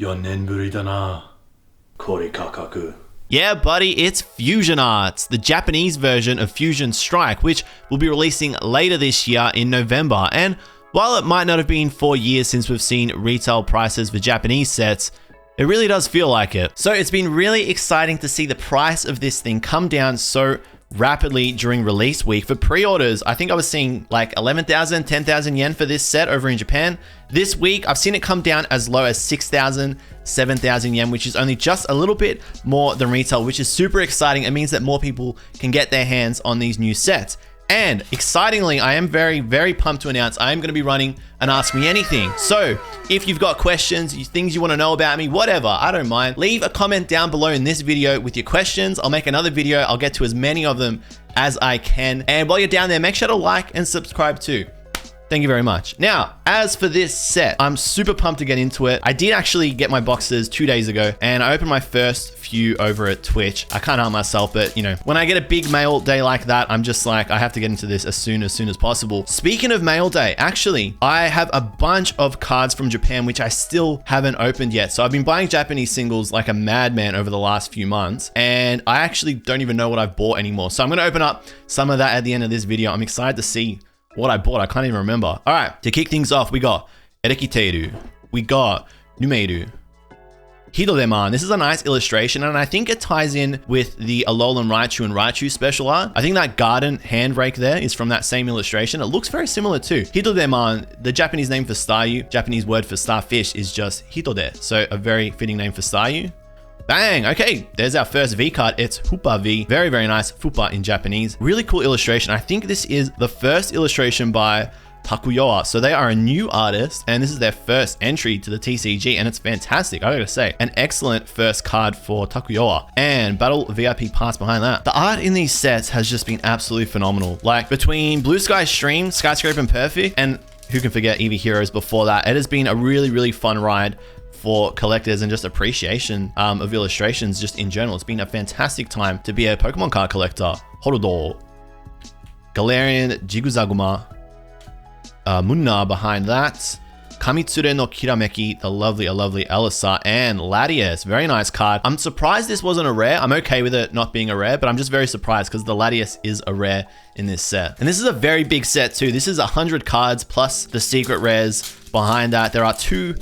4年ぶりだな。これ価格。 Yeah, buddy, it's Fusion Arts, the Japanese version of Fusion Strike, which will be releasing later this year in November. And while it might not have been 4 years since we've seen retail prices for Japanese sets, it really does feel like it. So it's been really exciting to see the price of this thing come down so rapidly during release week. For pre-orders, I think I was seeing like 11,000, 10,000 yen for this set over in Japan. This week, I've seen it come down as low as 6,000, 7,000 yen, which is only just a little bit more than retail, which is super exciting. It means that more people can get their hands on these new sets. And excitingly, I am very, very pumped to announce I am going to be running an Ask Me Anything. So if you've got questions, things you want to know about me, whatever, I don't mind. Leave a comment down below in this video with your questions. I'll make another video. I'll get to as many of them as I can. And while you're down there, make sure to like and subscribe too. Thank you very much. Now, as for this set, I'm super pumped to get into it. I did actually get my boxes 2 days ago, and I opened my first few over at Twitch. I can't help myself, but you know, when I get a big mail day like that, I'm just like, I have to get into this as soon as possible. Speaking of mail day, actually, I have a bunch of cards from Japan, which I still haven't opened yet. So I've been buying Japanese singles like a madman over the last few months, and I actually don't even know what I've bought anymore. So I'm gonna open up some of that at the end of this video. I'm excited to see what I bought. I can't even remember. All right, to kick things off, we got Erekiteru, we got Numeru, Hidodeman. This is a nice illustration, and I think it ties in with the Alolan Raichu and Raichu special art. I think that garden handbrake there is from that same illustration. It looks very similar too. Hidodeman, the Japanese name for Staryu, Japanese word for starfish is just Hitode, so a very fitting name for Staryu. Bang! Okay, there's our first V card. It's Fupa V. Very, very nice. Fupa in Japanese. Really cool illustration. I think this is the first illustration by Takuyoa. So they are a new artist, and this is their first entry to the TCG, and it's fantastic. I gotta say, an excellent first card for Takuyoa. And Battle VIP pass behind that. The art in these sets has just been absolutely phenomenal. Like between Blue Sky Stream, Skyscraper, and Perfect, and who can forget EV Heroes before that, it has been a really, really fun ride for collectors and just appreciation of illustrations just in general. It's been a fantastic time to be a Pokemon card collector. Horodor, Galarian Jiguzaguma, Munna behind that, Kamitsure no Kirameki, the lovely Elesa, and Latias. Very nice card. I'm surprised this wasn't a rare. I'm okay with it not being a rare, but I'm just very surprised because the Latias is a rare in this set. And this is a very big set too. This is 100 cards plus the secret rares behind that. There are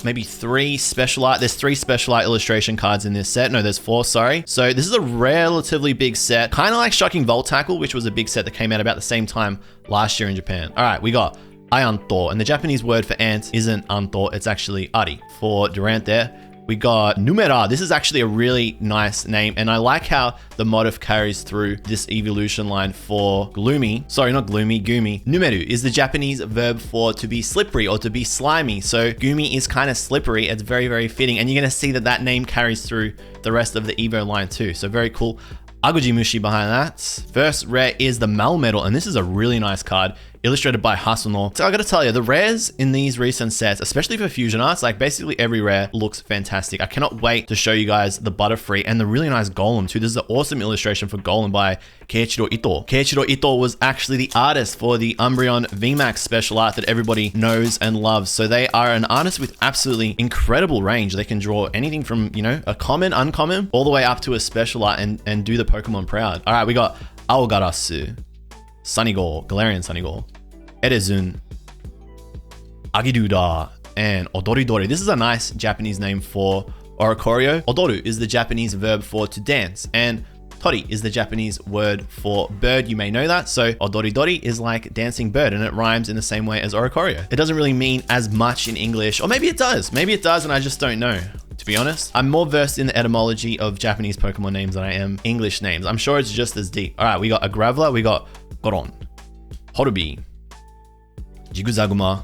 maybe three special art. There's 3 special art illustration cards in this set. No, there's 4, sorry. So this is a relatively big set. Kind of like Shocking Volt Tackle, which was a big set that came out about the same time last year in Japan. All right, we got Ianto, and the Japanese word for ant isn't Anto, it's actually Ari for Durant there. We got Numera. This is actually a really nice name, and I like how the motif carries through this evolution line for Gloomy. Sorry, not Gloomy, Goomy. Numeru is the Japanese verb for to be slippery or to be slimy. So Goomy is kind of slippery. It's very, very fitting, and you're gonna see that that name carries through the rest of the Evo line too. So very cool. Agujimushi behind that. First rare is the Melmetal, and this is a really nice card, illustrated by Hasuno. So I gotta tell you, the rares in these recent sets, especially for Fusion Arts, like basically every rare looks fantastic. I cannot wait to show you guys the Butterfree and the really nice Golem too. This is an awesome illustration for Golem by Keiichiro Ito. Keiichiro Ito was actually the artist for the Umbreon VMAX special art that everybody knows and loves. So they are an artist with absolutely incredible range. They can draw anything from, you know, a common, uncommon, all the way up to a special art and do the Pokemon proud. All right, we got Aogarasu, Sunnygo, Galarian Sunnygo, Erezun, Agiduda, and Odoridori. This is a nice Japanese name for Oricorio. Odoru is the Japanese verb for to dance, and Tori is the Japanese word for bird. You may know that. So Odoridori is like dancing bird, and it rhymes in the same way as Oricorio. It doesn't really mean as much in English, or maybe it does. Maybe it does, and I just don't know. To be honest, I'm more versed in the etymology of Japanese Pokemon names than I am English names. I'm sure it's just as deep. All right, we got a Graveler, we got Goron, Horubi, Jiguzaguma.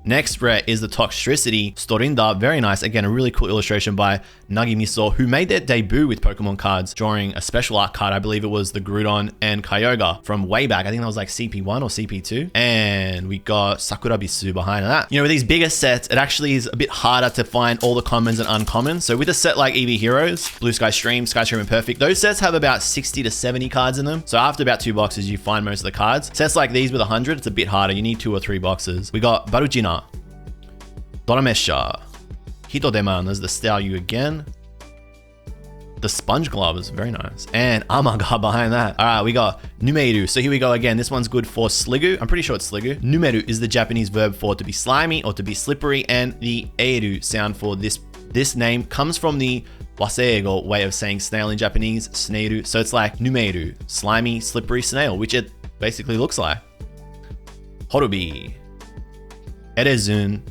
Next rare is the Toxtricity Storinda. Very nice. Again, a really cool illustration by Nagimiso, who made their debut with Pokemon cards drawing a special art card. I believe it was the Groudon and Kyogre from way back. I think that was like CP1 or CP2. And we got Sakurabisu behind that. You know, with these bigger sets, it actually is a bit harder to find all the commons and uncommons. So with a set like EV Heroes, Blue Sky Stream, Sky Stream and Perfect, those sets have about 60 to 70 cards in them. So after about 2 boxes, you find most of the cards. Sets like these with 100, it's a bit harder. You need 2 or 3 boxes. We got Barugina, Doramesha, Hitodeman is the Staryu again. The Sponge Glove is very nice. And Amaga behind that. All right, we got Numeru. So here we go again. This one's good for Sliggoo. I'm pretty sure it's Sliggoo. Numeru is the Japanese verb for to be slimy or to be slippery. And the Eiru sound for this name comes from the Waseigo way of saying snail in Japanese, sneiru. So it's like Numeru, slimy, slippery snail, which it basically looks like. Horubi. Erezun.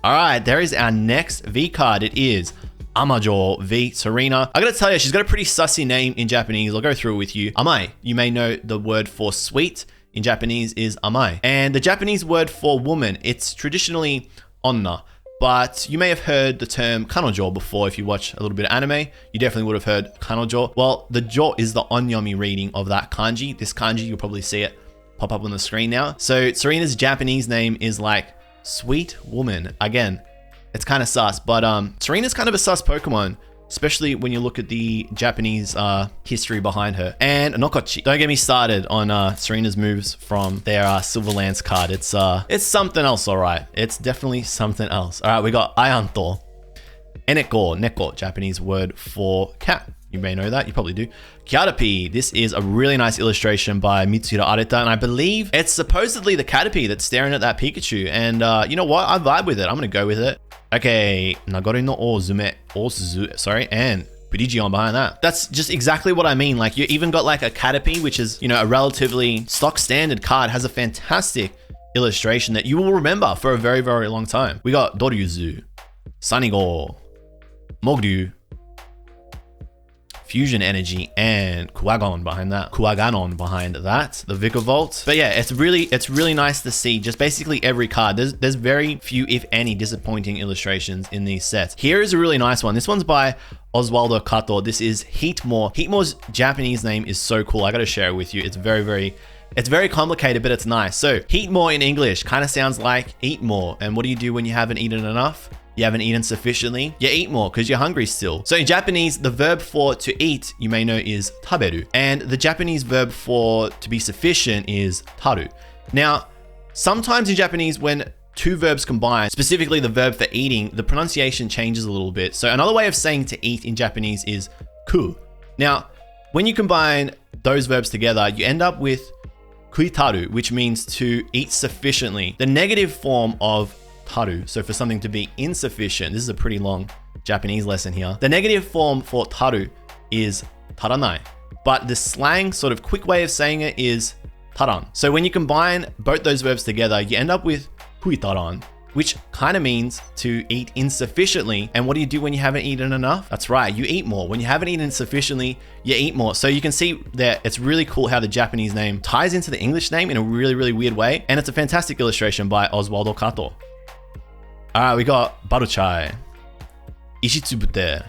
All right, there is our next V card. It is Amajo v Serena. I gotta tell you, she's got a pretty sussy name in Japanese. I'll go through it with you. Amai. You may know the word for sweet in Japanese is amai. And the Japanese word for woman, it's traditionally onna. But you may have heard the term kanojo before. If you watch a little bit of anime, you definitely would have heard kanojo. Well, the jo is the onyomi reading of that kanji. This kanji, you'll probably see it pop up on the screen now. So Serena's Japanese name is like sweet woman. Again, it's kind of sus, but Serena's kind of a sus Pokemon, especially when you look at the Japanese history behind her. And Nokochi. Don't get me started on Serena's moves from their Silver Lance card. It's something else, all right. It's definitely something else. All right, we got Ayanto. Eneko, neko, Japanese word for cat. You may know that, you probably do. Caterpie, this is a really nice illustration by Mitsuhiro Arita, and I believe it's supposedly the Caterpie that's staring at that Pikachu. And you know what? I vibe with it. I'm gonna go with it. Okay, Nagori no Osuzu, sorry, and Pidgeon behind that. That's just exactly what I mean. Like, you even got like a Caterpie, which is, you know, a relatively stock standard card, has a fantastic illustration that you will remember for a very, very long time. We got Doryuzu, Sunigo, Moguryu, Fusion Energy, and Kuwagon behind that. The Vikavolt. But yeah, it's really nice to see just basically every card. There's very few, if any, disappointing illustrations in these sets. Here is a really nice one. This one's by Oswaldo Kato. This is Heatmore. Heatmore's Japanese name is so cool. I gotta share it with you. It's very complicated, but it's nice. So Heatmore in English kind of sounds like eat more. And what do you do when you haven't eaten enough? You haven't eaten sufficiently, you eat more because you're hungry still. So in Japanese, the verb for to eat, you may know, is taberu. And the Japanese verb for to be sufficient is taru. Now, sometimes in Japanese, when two verbs combine, specifically the verb for eating, the pronunciation changes a little bit. So another way of saying to eat in Japanese is ku. Now, when you combine those verbs together, you end up with kuitaru, which means to eat sufficiently. The negative form of taru, so for something to be insufficient, this is a pretty long Japanese lesson here. The negative form for taru is taranai, but the slang sort of quick way of saying it is taran. So when you combine both those verbs together, you end up with huitaran, which kind of means to eat insufficiently. And what do you do when you haven't eaten enough? That's right, you eat more. When you haven't eaten sufficiently, you eat more. So you can see that it's really cool how the Japanese name ties into the English name in a really, really weird way. And it's a fantastic illustration by Oswaldo Kato. All right, we got Baruchai, Ishitsubute.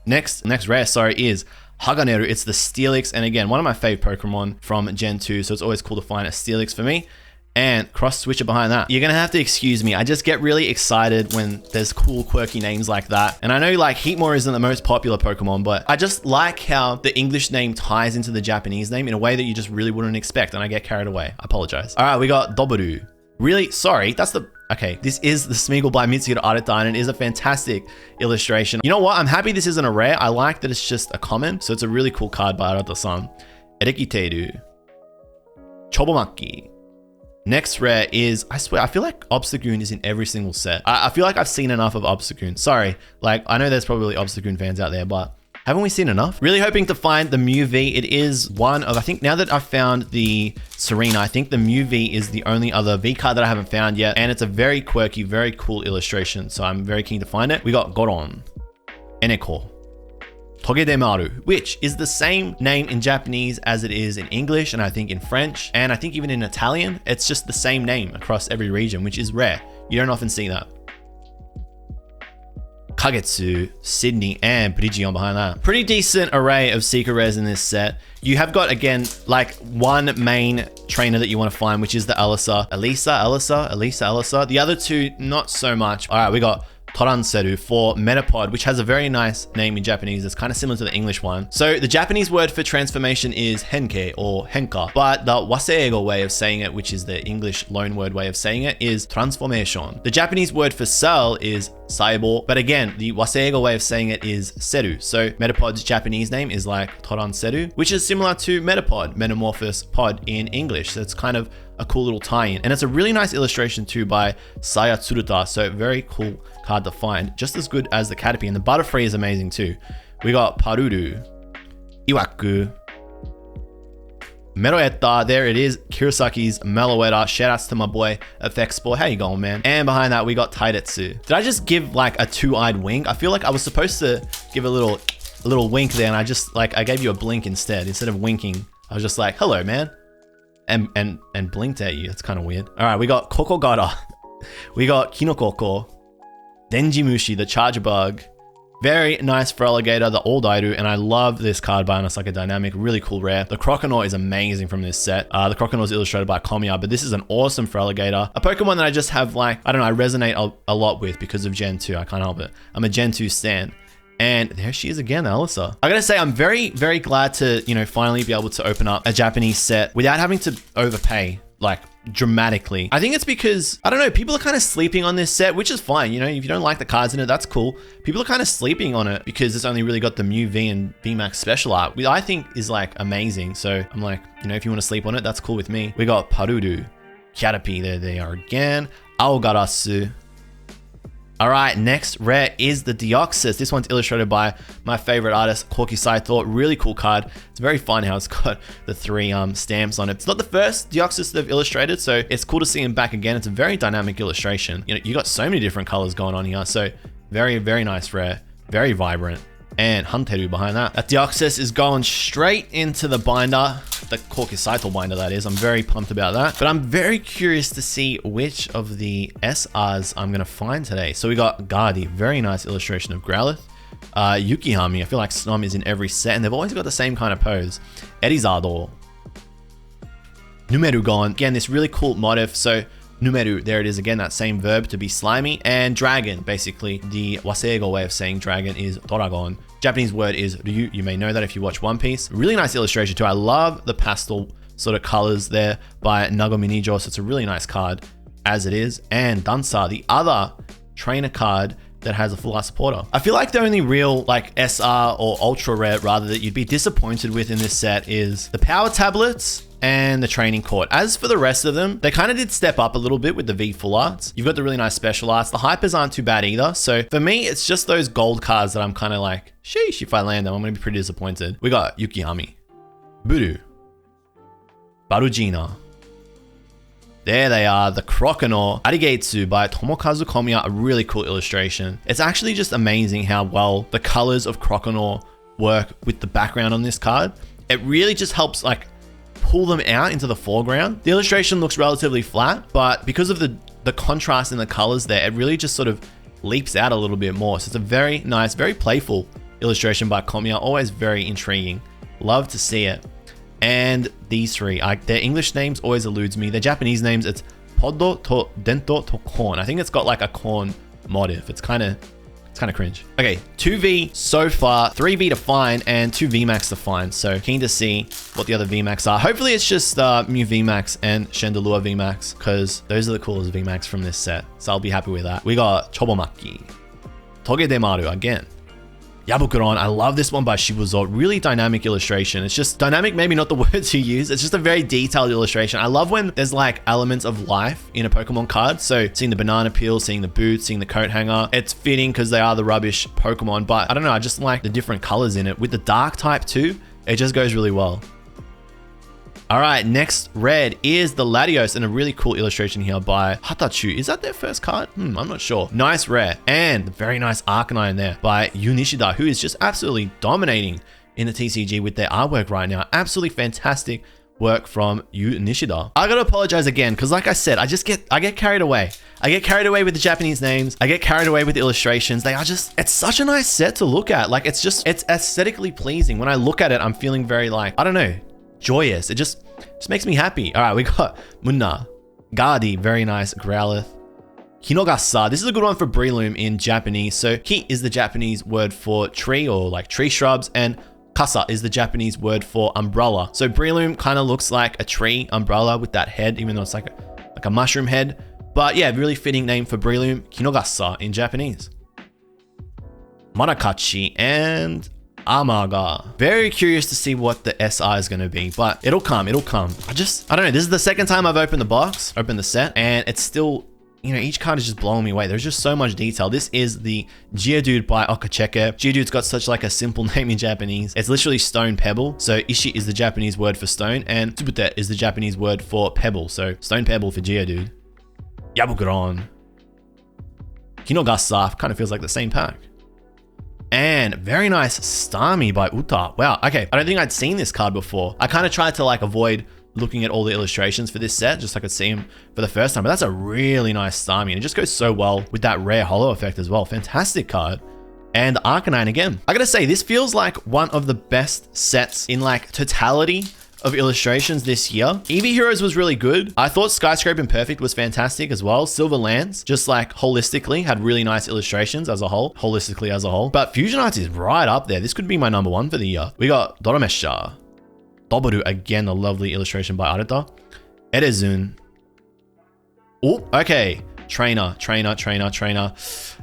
Next rare, is Haganeru. It's the Steelix, and again, one of my favorite Pokemon from Gen 2, so it's always cool to find a Steelix for me. And Cross Switcher behind that. You're gonna have to excuse me, I just get really excited when there's cool, quirky names like that. And I know like Heatmore isn't the most popular Pokemon, but I just like how the English name ties into the Japanese name in a way that you just really wouldn't expect, and I get carried away. I apologize. All right, we got Doboru. Really, sorry, okay, this is the Smeagol by Mitsuhiro Arita, and it is a fantastic illustration. You know what? I'm happy this isn't a rare. I like that it's just a common, so it's a really cool card by Arita-san. Erekiteru. Chobomaki. Next rare is, I swear, I feel like Obstagoon is in every single set. I feel like I've seen enough of Obstagoon. Sorry, like, I know there's probably Obstagoon fans out there, but haven't we seen enough? Really hoping to find the Mew V. It is one of, I think now that I've found the Serena, I think the Mew V is the only other V card that I haven't found yet. And it's a very quirky, very cool illustration. So I'm very keen to find it. We got Goron, Eneko, Togedemaru, which is the same name in Japanese as it is in English, and I think in French, and I think even in Italian. It's just the same name across every region, which is rare. You don't often see that. Kagetsu, Sydney, and Pidgeon behind that. Pretty decent array of secret rares in this set. You have got, again, like one main trainer that you want to find, which is the Elesa. The other two, not so much. All right, we got Toranseru for Metapod, which has a very nice name in Japanese. It's kind of similar to the English one. So the Japanese word for transformation is henke or henka, but the Waseigo way of saying it, which is the English loanword way of saying it, is transformation. The Japanese word for cell is saibo, but again, the Waseigo way of saying it is seru. So Metapod's Japanese name is like Toranseru, which is similar to Metapod, metamorphosis pod in English. So it's kind of a cool little tie-in, and it's a really nice illustration too by Saya Tsuruta, so very cool card to find, just as good as the Caterpie, and the Butterfree is amazing too. We got Paruru, Iwaku, Meroetta, there it is, Kirasaki's Meloetta. Shoutouts to my boy FX Sport, how you going, man? And behind that we got Taidetsu. Did I just give like a two-eyed wink? I feel like I was supposed to give a little wink there, and I gave you a blink instead of winking. I was just like, hello, man. And blinked at you. It's kind of weird. All right, we got Kokogara. We got Kinokoko. Denjimushi, the Charger Bug. Very nice for Alligator, the All-Dairu, and I love this card by Like a Dynamic, really cool rare. The Croconaw is amazing from this set. The Croconaw is illustrated by Komiya, but this is an awesome for Alligator. A Pokemon that I just have like, I don't know, I resonate a lot with because of Gen 2. I can't help it. I'm a Gen 2 stan. And there she is again, Elesa. I gotta say, I'm very, very glad to, finally be able to open up a Japanese set without having to overpay, like, dramatically. I think it's because, I don't know, people are kind of sleeping on this set, which is fine. If you don't like the cards in it, that's cool. People are kind of sleeping on it because it's only really got the Mew V and VMAX special art, which I think is like amazing. So I'm like, if you want to sleep on it, that's cool with me. We got Paruru, Caterpie, there they are again, Aogarasu. All right, next rare is the Deoxys. This one's illustrated by my favorite artist, Naoki Saito. Really cool card. It's very fun how it's got the 3 stamps on it. It's not the first Deoxys they've illustrated, so it's cool to see him back again. It's a very dynamic illustration. You got so many different colors going on here, so very, very nice rare, very vibrant. And Hunteru behind that. That Deoxys is going straight into the binder, the Naoki Saito binder that is. I'm very pumped about that. But I'm very curious to see which of the SRs I'm going to find today. So we got Gardy, very nice illustration of Growlithe. Yukihami, I feel like Snom is in every set, and they've always got the same kind of pose. Erizado. Numerugon, again, this really cool motif. So Numeru, there it is again, that same verb to be slimy. And dragon, basically the Waseigo way of saying dragon is Doragon. Japanese word is Ryu. You may know that if you watch One Piece. Really nice illustration too. I love the pastel sort of colors there by Nagomi Nijo. So it's a really nice card as it is. And Dansa, the other trainer card that has a full art supporter. I feel like the only real like SR or ultra rare rather that you'd be disappointed with in this set is the power tablets and the training court. As for the rest of them, they kind of did step up a little bit with the V full arts. You've got the really nice special arts. The hypers aren't too bad either. So for me, it's just those gold cards that I'm kind of like, sheesh, if I land them, I'm going to be pretty disappointed. We got Yukihami, Buru, Barugina. There they are, the Croconaw, Arigetsu by Tomokazu Komiya, a really cool illustration. It's actually just amazing how well the colors of Croconaw work with the background on this card. It really just helps like pull them out into the foreground. The illustration looks relatively flat, but because of the contrast in the colors there, it really just sort of leaps out a little bit more. So it's a very nice, very playful illustration by Komiya, always very intriguing. Love to see it. And these three, their English names always eludes me. Their Japanese names, it's Poddo to Dento to Corn. I think it's got like a corn motif. It's kind of cringe. Okay, 2V so far, 3V to find, and 2 VMAX to find. So keen to see what the other VMAX are. Hopefully it's just Mew VMAX and Chandelure VMAX, because those are the coolest VMAX from this set. So I'll be happy with that. We got Chobomaki, Togedemaru again. Yabukuron, I love this one by Shibuzo. Really dynamic illustration. It's just dynamic, maybe not the words you use. It's just a very detailed illustration. I love when there's like elements of life in a Pokemon card. So seeing the banana peel, seeing the boots, seeing the coat hanger. It's fitting because they are the rubbish Pokemon, but I don't know, I just like the different colors in it. With the dark type too, it just goes really well. All right, next red is the Latios, and a really cool illustration here by Hatachu. Is that their first card? I'm not sure. Nice rare. And the very nice Arcanine there by Yu Nishida, who is just absolutely dominating in the TCG with their artwork right now. Absolutely fantastic work from Yu Nishida. I gotta apologize again, because like I said, I get carried away. I get carried away with the Japanese names. I get carried away with the illustrations. They are just, it's such a nice set to look at. Like it's aesthetically pleasing. When I look at it, I'm feeling very like, I don't know, joyous. It just makes me happy. All right, we got Munna, Gardy, very nice, Growlithe, Hinogasa. This is a good one for Breloom in Japanese. So ki is the Japanese word for tree or like tree shrubs, and kasa is the Japanese word for umbrella. So Breloom kind of looks like a tree umbrella with that head, even though it's like a mushroom head. But yeah, really fitting name for Breloom, Hinogasa in Japanese. Marakachi and Amaga. Very curious to see what the SI is going to be, but it'll come. I don't know. This is the second time I've opened the set, and it's still, you know, each card is just blowing me away. There's just so much detail. This is the Geodude by okJLUV. Geodude's got such like a simple name in Japanese. It's literally stone pebble. So Ishi is the Japanese word for stone, and Tsubute is the Japanese word for pebble. So stone pebble for Geodude. Yabukuron. Hinogasa kind of feels like the same pack. And very nice Starmie by Uta. Wow, okay. I don't think I'd seen this card before. I kind of tried to like avoid looking at all the illustrations for this set, just so I could see him for the first time. But that's a really nice Starmie, and it just goes so well with that rare holo effect as well. Fantastic card. And Arcanine again. I gotta say, this feels like one of the best sets in like totality of illustrations this year. Eevee Heroes was really good. I thought Skyscraper Perfect was fantastic as well. Silver Lance, just like holistically, had really nice illustrations as a whole, holistically as a whole. But Fusion Arts is right up there. This could be my number one for the year. We got Doromesha. Doboru, again, a lovely illustration by Arita. Erezun. Oh, okay. Trainer.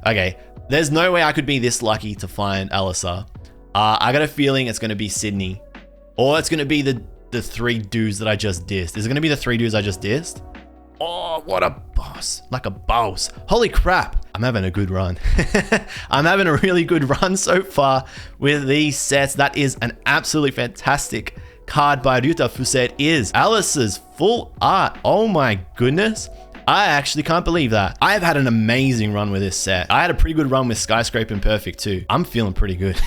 Okay. There's no way I could be this lucky to find Elesa. I got a feeling it's going to be Sydney. Or it's going to be the three dudes that I just dissed. Is it going to be the three dudes I just dissed? Oh, what a boss. Like a boss. Holy crap. I'm having a good run. I'm having a really good run so far with these sets. That is an absolutely fantastic card by Ryuta Fuse. Is Alice's Full Art. Oh my goodness. I actually can't believe that. I have had an amazing run with this set. I had a pretty good run with Skyscraper Perfect too. I'm feeling pretty good.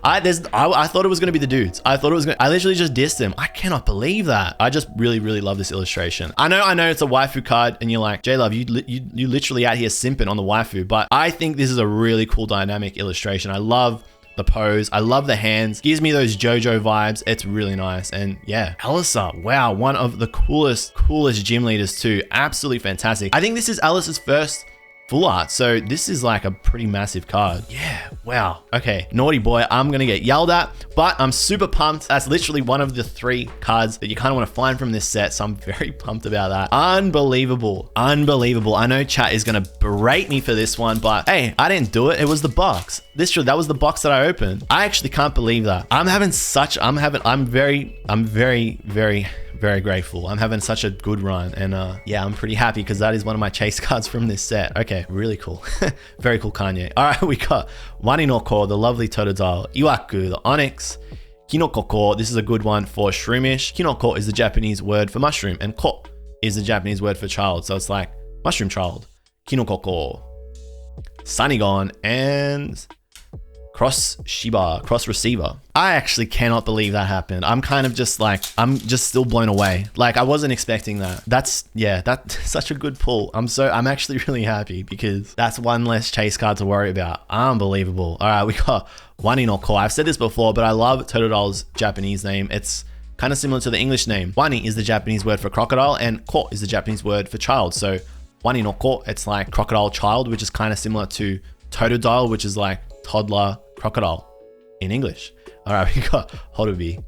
I thought it was going to be the dudes. I literally just dissed them. I cannot believe that. I just really, really love this illustration. I know it's a waifu card and you're like, JLUV, you literally out here simping on the waifu, but I think this is a really cool dynamic illustration. I love the pose. I love the hands. Gives me those JoJo vibes. It's really nice. And yeah, Elesa, wow, one of the coolest gym leaders too. Absolutely fantastic. I think this is Alice's first Full Art, so this is like a pretty massive card. Yeah, wow. Okay, naughty boy, I'm gonna get yelled at, but I'm super pumped. That's literally one of the three cards that you kind of want to find from this set, so I'm very pumped about that. Unbelievable. I know chat is gonna berate me for this one, but hey, I didn't do it. It was the box. That was the box that I opened. I actually can't believe that. I'm very grateful. I'm having such a good run, and yeah, I'm pretty happy because that is one of my chase cards from this set. Okay, really cool. Very cool Kanye. All right, we got Waninoko, the lovely Totodile, Iwaku, the Onyx, Kinokoko. This is a good one for Shroomish. Kinoko is the Japanese word for mushroom, and ko is the Japanese word for child. So it's like mushroom child. Kinokoko, Sanigon, and Cross Receiver. I actually cannot believe that happened. I'm kind of just like, I'm just still blown away. Like I wasn't expecting that. That's such a good pull. I'm actually really happy because that's one less chase card to worry about. Unbelievable. All right, we got Waninoko. I've said this before, but I love Totodile's Japanese name. It's kind of similar to the English name. Wani is the Japanese word for crocodile, and ko is the Japanese word for child. So Waninoko, it's like crocodile child, which is kind of similar to Totodile, which is like toddler crocodile in English. All right, we got Horubi.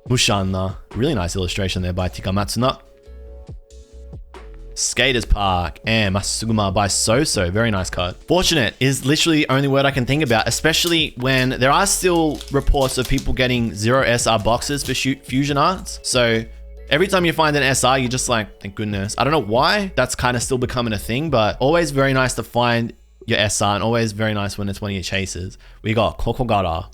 Mushanna. Really nice illustration there by Tikamatsuna. Skaters Park and Masuguma by Soso. Very nice card. Fortunate is literally the only word I can think about, especially when there are still reports of people getting 0 SR boxes for Fusion Arts. So every time you find an SR, you're just like, thank goodness. I don't know why that's kind of still becoming a thing, but always very nice to find your SR, and always very nice when it's one of your chases. We got Kokogara,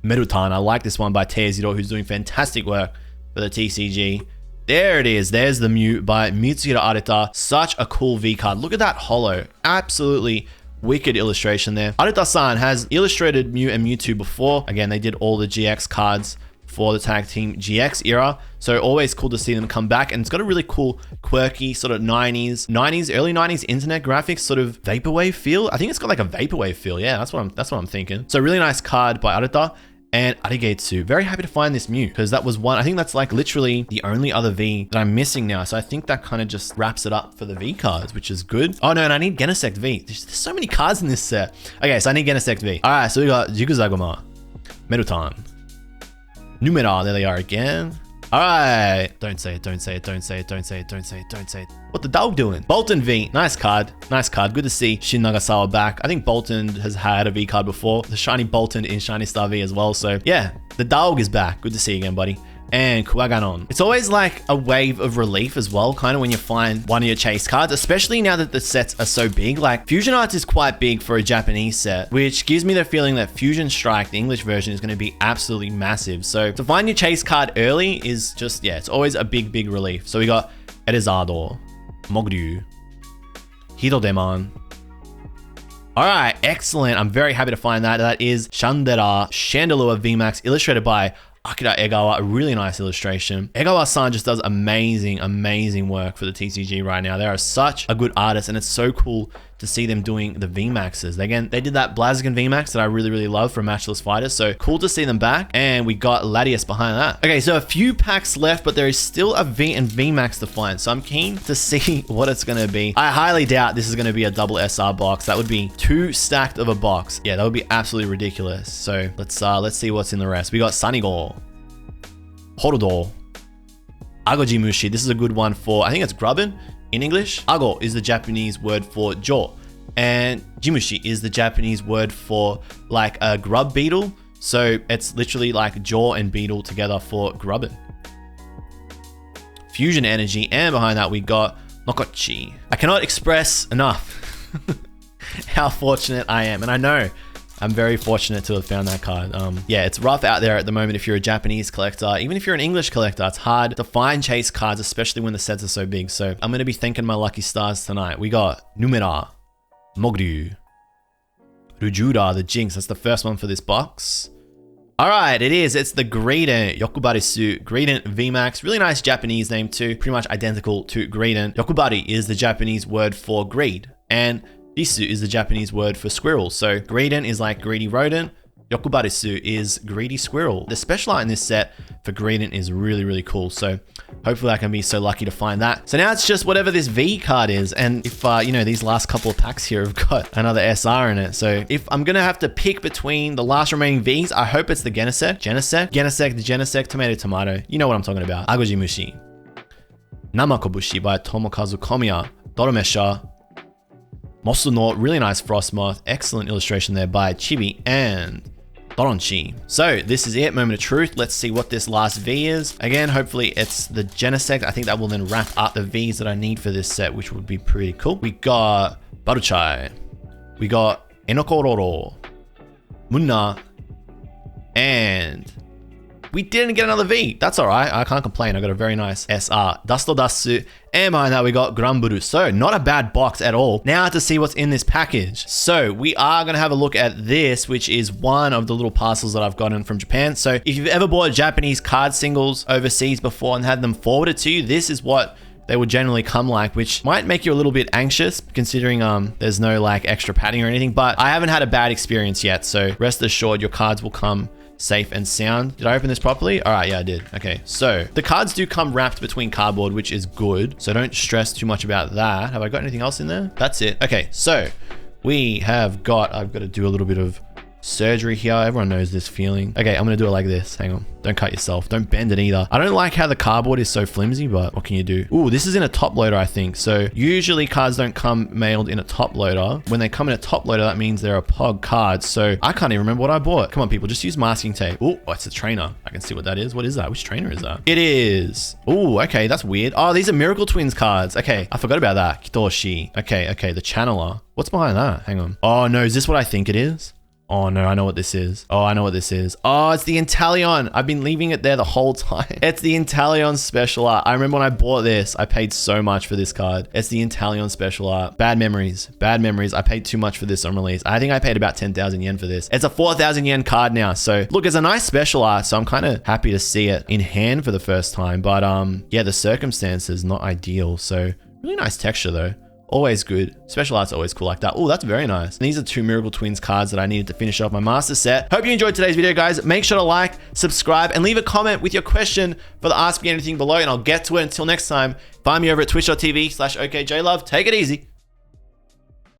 Merutan. I like this one by Teiziro, who's doing fantastic work for the TCG. There it is. There's the Mew by Mitsuhiro Arita. Such a cool V card. Look at that holo. Absolutely wicked illustration there. Arita-san has illustrated Mew and Mewtwo before. Again, they did all the GX cards for the tag team GX era. So always cool to see them come back. And it's got a really cool, quirky sort of early 90s internet graphics sort of vaporwave feel. I think it's got like a vaporwave feel. Yeah, that's what I'm thinking. So really nice card by Arita. and Arigetsu. Very happy to find this Mew because that was one, I think that's like literally the only other V that I'm missing now. So I think that kind of just wraps it up for the V cards, which is good. Oh no, and I need Genesect V. There's so many cards in this set. Okay, so I need Genesect V. All right, so we got Jiguzagoma, Merutan, Numera, there they are again. All right, don't say it, don't say it, don't say it, don't say it, don't say it, don't say it. What the dog doing? Boltund V, nice card, nice card. Good to see Shin Nagasawa back. I think Boltund has had a V card before. The shiny Boltund in Shiny Star V as well. So yeah, the dog is back. Good to see you again, buddy. And Kuwaganon. It's always like a wave of relief as well, kind of when you find one of your chase cards, especially now that the sets are so big. Like Fusion Arts is quite big for a Japanese set, which gives me the feeling that Fusion Strike, the English version, is going to be absolutely massive. So to find your chase card early is just, yeah, it's always a big, big relief. So we got Erizado, Moguryu, Hidodemon. All right, excellent. I'm very happy to find that. That is Chandera Chandelure VMAX, illustrated by Akira Egawa, a really nice illustration. Egawa-san just does amazing, amazing work for the TCG right now. They are such a good artist, and it's so cool to see them doing the VMAXs. Again, they did that Blaziken VMAX that I really, really love from Matchless Fighters, so cool to see them back. And we got Latias behind that. Okay, so a few packs left, but there is still a V and VMAX to find, so I'm keen to see what it's going to be. I highly doubt this is going to be a double SR box. That would be too stacked of a box. Yeah, that would be absolutely ridiculous. So let's see what's in the rest. We got Sunnygo, Horodor, Agojimushi. This is a good one for, I think it's Grubbin in English. Ago is the Japanese word for jaw, and Jimushi is the Japanese word for like a grub beetle. So it's literally like jaw and beetle together for Grubbin. Fusion Energy, and behind that we got Nokochi. I cannot express enough how fortunate I am, and I know I'm very fortunate to have found that card. Yeah, it's rough out there at the moment if you're a Japanese collector. Even if you're an English collector, it's hard to find chase cards, especially when the sets are so big. So I'm going to be thanking my lucky stars tonight. We got Numera, Moguryu, Rujuda, the Jinx. That's the first one for this box. All right, it is. It's the Greedent Yokubarisu Greedent VMAX. Really nice Japanese name too. Pretty much identical to Greedent. Yokubari is the Japanese word for greed, and Risu is the Japanese word for squirrel. So Greedent is like greedy rodent. Yokubarisu is greedy squirrel. The special art in this set for Greedent is really, really cool. So hopefully I can be so lucky to find that. So now it's just whatever this V card is. And if, you know, these last couple of packs here have got another SR in it. So if I'm going to have to pick between the last remaining Vs, I hope it's the Genesect, Tomato, Tomato. You know what I'm talking about. Agojimushi, Namakobushi by Tomokazu Komiya, Doromesha, Mosuno, really nice Frostmoth, excellent illustration there by Chibi, and Doronchi. So this is it, moment of truth. Let's see what this last V is. Again, hopefully it's the Genesect. I think that will then wrap up the Vs that I need for this set, which would be pretty cool. We got Baruchai, we got Enokororo, Munna, and we didn't get another V. That's all right. I can't complain. I got a very nice SR. Dasu. And behind that, we got Granburu. So not a bad box at all. Now to see what's in this package. So we are going to have a look at this, which is one of the little parcels that I've gotten from Japan. So if you've ever bought Japanese card singles overseas before and had them forwarded to you, this is what they would generally come like, which might make you a little bit anxious considering there's no like extra padding or anything, but I haven't had a bad experience yet. So rest assured your cards will come safe and sound. Did I open this properly? All right, yeah, I did. Okay, so the cards do come wrapped between cardboard, which is good. So don't stress too much about that. Have I got anything else in there? That's it. Okay, so we have got, I've got to do a little bit of surgery here. Everyone knows this feeling. Okay, I'm gonna do it like this. Hang on. Don't cut yourself. Don't bend it either. I don't like how the cardboard is so flimsy, but what can you do? Ooh, this is in a top loader, I think. So usually cards don't come mailed in a top loader. When they come in a top loader, that means they're a POG card. So I can't even remember what I bought. Come on, people, just use masking tape. Ooh, oh, it's a trainer. I can see what that is. What is that? Which trainer is that? It is. Ooh, okay, that's weird. Oh, these are Miracle Twins cards. Okay, I forgot about that. Kitoshi. Okay, the channeler. What's behind that? Hang on. Oh no, is this what I think it is? Oh no, I know what this is. Oh, I know what this is. Oh, it's the Inteleon. I've been leaving it there the whole time. It's the Inteleon special art. I remember when I bought this, I paid so much for this card. It's the Inteleon special art. Bad memories. Bad memories. I paid too much for this on release. I think I paid about 10,000 yen for this. It's a 4,000 yen card now. So look, it's a nice special art. So I'm kind of happy to see it in hand for the first time. But yeah, the circumstances not ideal. So really nice texture though. Always good. Special art's always cool like that. Oh, that's very nice. And these are 2 Miracle Twins cards that I needed to finish off my master set. Hope you enjoyed today's video, guys. Make sure to like, subscribe, and leave a comment with your question for the Ask Me Anything below, and I'll get to it. Until next time, find me over at twitch.tv/okJLUV. Take it easy.